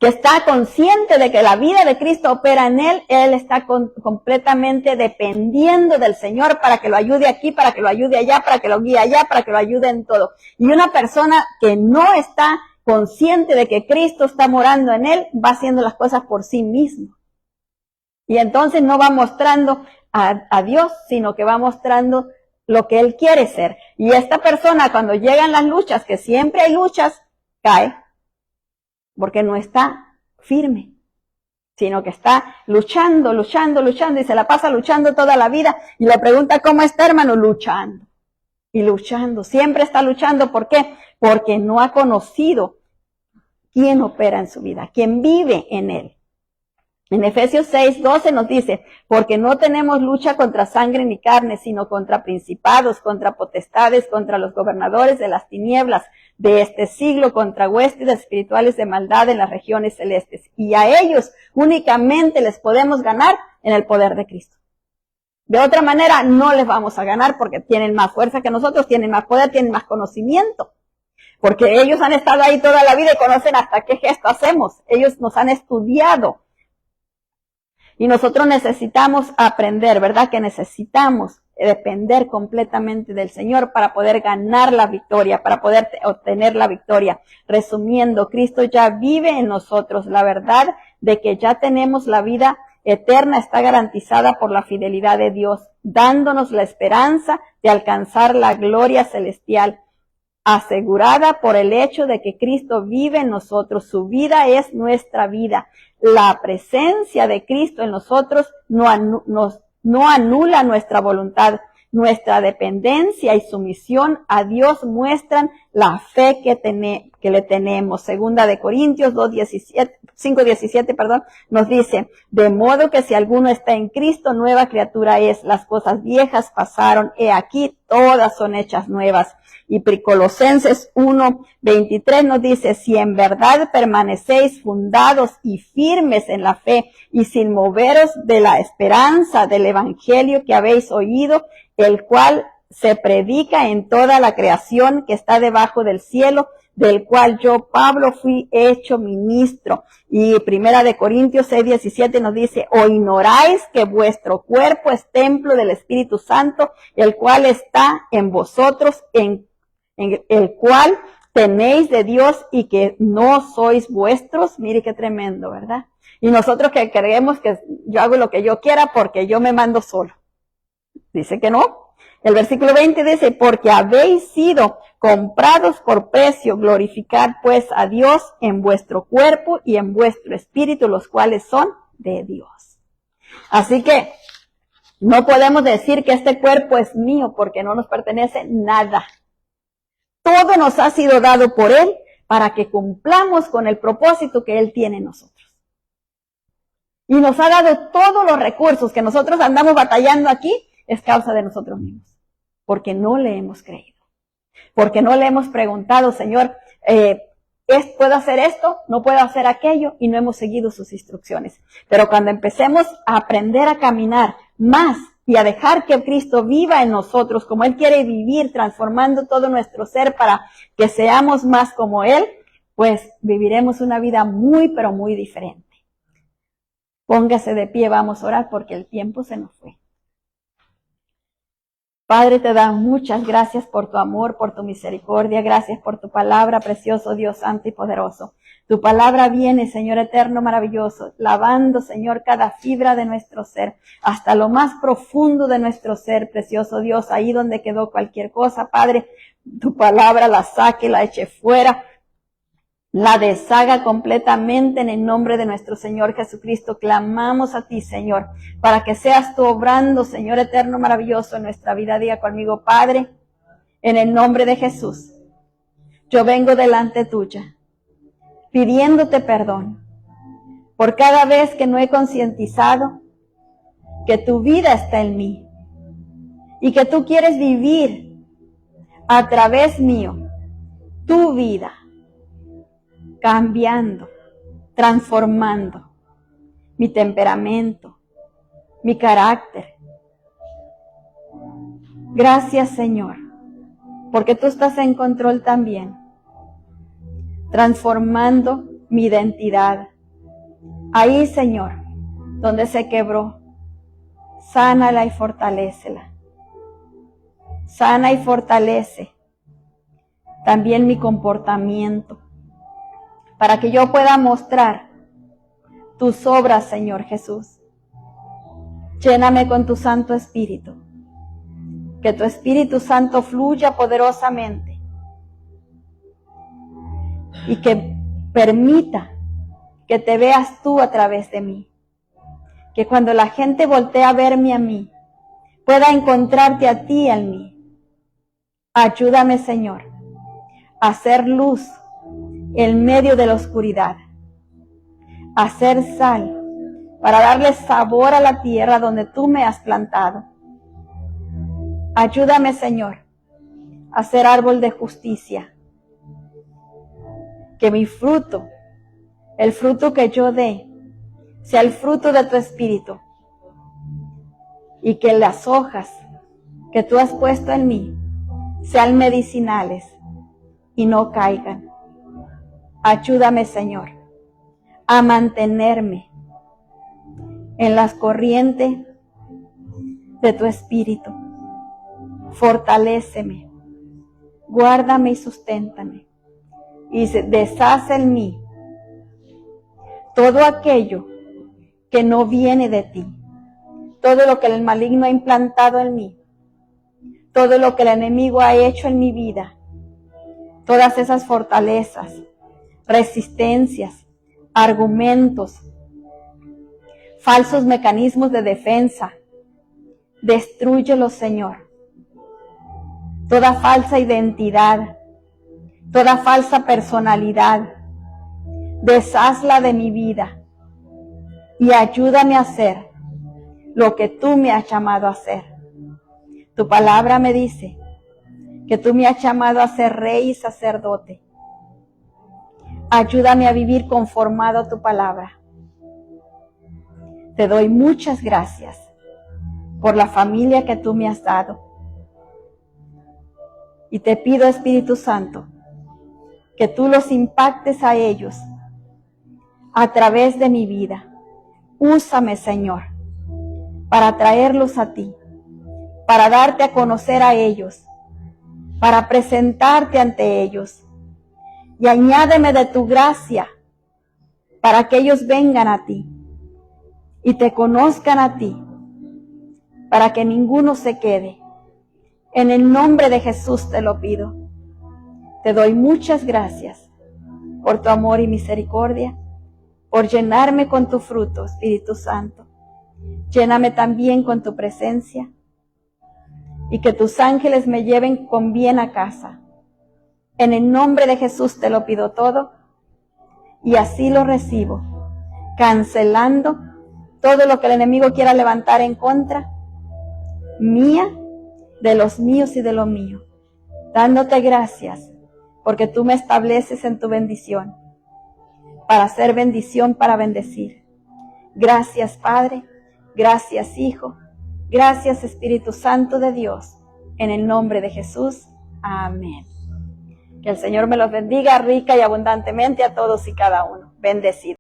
S1: que está consciente de que la vida de Cristo opera en él está completamente dependiendo del Señor para que lo ayude aquí, para que lo ayude allá, para que lo guíe allá, para que lo ayude en todo. Y una persona que no está consciente de que Cristo está morando en él, va haciendo las cosas por sí mismo. Y entonces no va mostrando a Dios, sino que va mostrando lo que él quiere ser. Y esta persona, cuando llegan las luchas, que siempre hay luchas, cae, porque no está firme, sino que está luchando, y se la pasa luchando toda la vida. Y le pregunta, ¿cómo está, hermano? Luchando. Y luchando, siempre está luchando. ¿Por qué? Porque no ha conocido quién opera en su vida, quién vive en él. En Efesios 6:12 nos dice, porque no tenemos lucha contra sangre ni carne, sino contra principados, contra potestades, contra los gobernadores de las tinieblas de este siglo, contra huestes espirituales de maldad en las regiones celestes. Y a ellos únicamente les podemos ganar en el poder de Cristo. De otra manera no les vamos a ganar porque tienen más fuerza que nosotros, tienen más poder, tienen más conocimiento. Porque ellos han estado ahí toda la vida y conocen hasta qué gesto hacemos. Ellos nos han estudiado. Y nosotros necesitamos aprender, ¿verdad? Que necesitamos depender completamente del Señor para poder ganar la victoria, para poder obtener la victoria. Resumiendo, Cristo ya vive en nosotros. La verdad de que ya tenemos la vida eterna está garantizada por la fidelidad de Dios, dándonos la esperanza de alcanzar la gloria celestial, asegurada por el hecho de que Cristo vive en nosotros. Su vida es nuestra vida. La presencia de Cristo en nosotros no anula nuestra voluntad. Nuestra dependencia y sumisión a Dios muestran la fe que le tenemos. Segunda de Corintios 5:17, nos dice, de modo que si alguno está en Cristo, nueva criatura es. Las cosas viejas pasaron, he aquí, todas son hechas nuevas. Y Colosenses 1:23 nos dice, si en verdad permanecéis fundados y firmes en la fe y sin moveros de la esperanza del evangelio que habéis oído, el cual se predica en toda la creación que está debajo del cielo, del cual yo, Pablo, fui hecho ministro. Y Primera de Corintios 6:17 nos dice, o ignoráis que vuestro cuerpo es templo del Espíritu Santo, el cual está en vosotros, en el cual tenéis de Dios y que no sois vuestros. Mire qué tremendo, ¿verdad? Y nosotros que creemos que yo hago lo que yo quiera porque yo me mando solo. Dice que no. El versículo 20 dice, porque habéis sido comprados por precio, glorificad pues a Dios en vuestro cuerpo y en vuestro espíritu, los cuales son de Dios. Así que no podemos decir que este cuerpo es mío porque no nos pertenece nada. Todo nos ha sido dado por Él para que cumplamos con el propósito que Él tiene en nosotros. Y nos ha dado todos los recursos que nosotros andamos batallando aquí, es causa de nosotros mismos. Porque no le hemos creído. Porque no le hemos preguntado, Señor, ¿puedo hacer esto? ¿No puedo hacer aquello? Y no hemos seguido sus instrucciones. Pero cuando empecemos a aprender a caminar más y a dejar que Cristo viva en nosotros como Él quiere vivir, transformando todo nuestro ser para que seamos más como Él, pues viviremos una vida muy, pero muy diferente. Póngase de pie, vamos a orar porque el tiempo se nos fue. Padre, te damos muchas gracias por tu amor, por tu misericordia. Gracias por tu palabra, precioso Dios santo y poderoso. Tu palabra viene, Señor eterno, maravilloso, lavando, Señor, cada fibra de nuestro ser, hasta lo más profundo de nuestro ser, precioso Dios, ahí donde quedó cualquier cosa, Padre, tu palabra la saque, la eche fuera, la deshaga completamente en el nombre de nuestro Señor Jesucristo. Clamamos a ti, Señor, para que seas tú obrando, Señor eterno, maravilloso, en nuestra vida. Diga conmigo, Padre, en el nombre de Jesús, yo vengo delante tuya, pidiéndote perdón por cada vez que no he concientizado que tu vida está en mí y que tú quieres vivir a través mío tu vida, cambiando, transformando mi temperamento, mi carácter. Gracias, Señor, porque tú estás en control también, transformando mi identidad. Ahí, Señor, donde se quebró, sánala y fortalécela. Sana y fortalece también mi comportamiento, para que yo pueda mostrar tus obras, Señor Jesús. Lléname con tu Santo Espíritu, que tu Espíritu Santo fluya poderosamente y que permita que te veas tú a través de mí. Que cuando la gente voltee a verme a mí, pueda encontrarte a ti en mí. Ayúdame, Señor, a hacer luz en medio de la oscuridad, a hacer sal para darle sabor a la tierra donde tú me has plantado. Ayúdame, Señor, a ser árbol de justicia. Que mi fruto, el fruto que yo dé, sea el fruto de tu Espíritu. Y que las hojas que tú has puesto en mí sean medicinales y no caigan. Ayúdame, Señor, a mantenerme en las corrientes de tu Espíritu. Fortaléceme, guárdame y susténtame. Y deshace en mí todo aquello que no viene de ti. Todo lo que el maligno ha implantado en mí. Todo lo que el enemigo ha hecho en mi vida. Todas esas fortalezas, resistencias, argumentos, falsos mecanismos de defensa. Destrúyelos, Señor. Toda falsa identidad, toda falsa personalidad, deshazla de mi vida y ayúdame a hacer lo que tú me has llamado a hacer. Tu palabra me dice que tú me has llamado a ser rey y sacerdote. Ayúdame a vivir conformado a tu palabra. Te doy muchas gracias por la familia que tú me has dado. Y te pido, Espíritu Santo, que tú los impactes a ellos a través de mi vida. Úsame, Señor, para traerlos a ti, para darte a conocer a ellos, para presentarte ante ellos. Y añádeme de tu gracia para que ellos vengan a ti y te conozcan a ti, para que ninguno se quede. En el nombre de Jesús te lo pido. Te doy muchas gracias por tu amor y misericordia, por llenarme con tu fruto, Espíritu Santo. Lléname también con tu presencia y que tus ángeles me lleven con bien a casa. En el nombre de Jesús te lo pido todo y así lo recibo, cancelando todo lo que el enemigo quiera levantar en contra mía, de los míos y de lo mío, dándote gracias porque tú me estableces en tu bendición para hacer bendición, para bendecir. Gracias, Padre, gracias, Hijo, gracias, Espíritu Santo de Dios, en el nombre de Jesús. Amén. Que el Señor me los bendiga rica y abundantemente a todos y cada uno. Bendecido.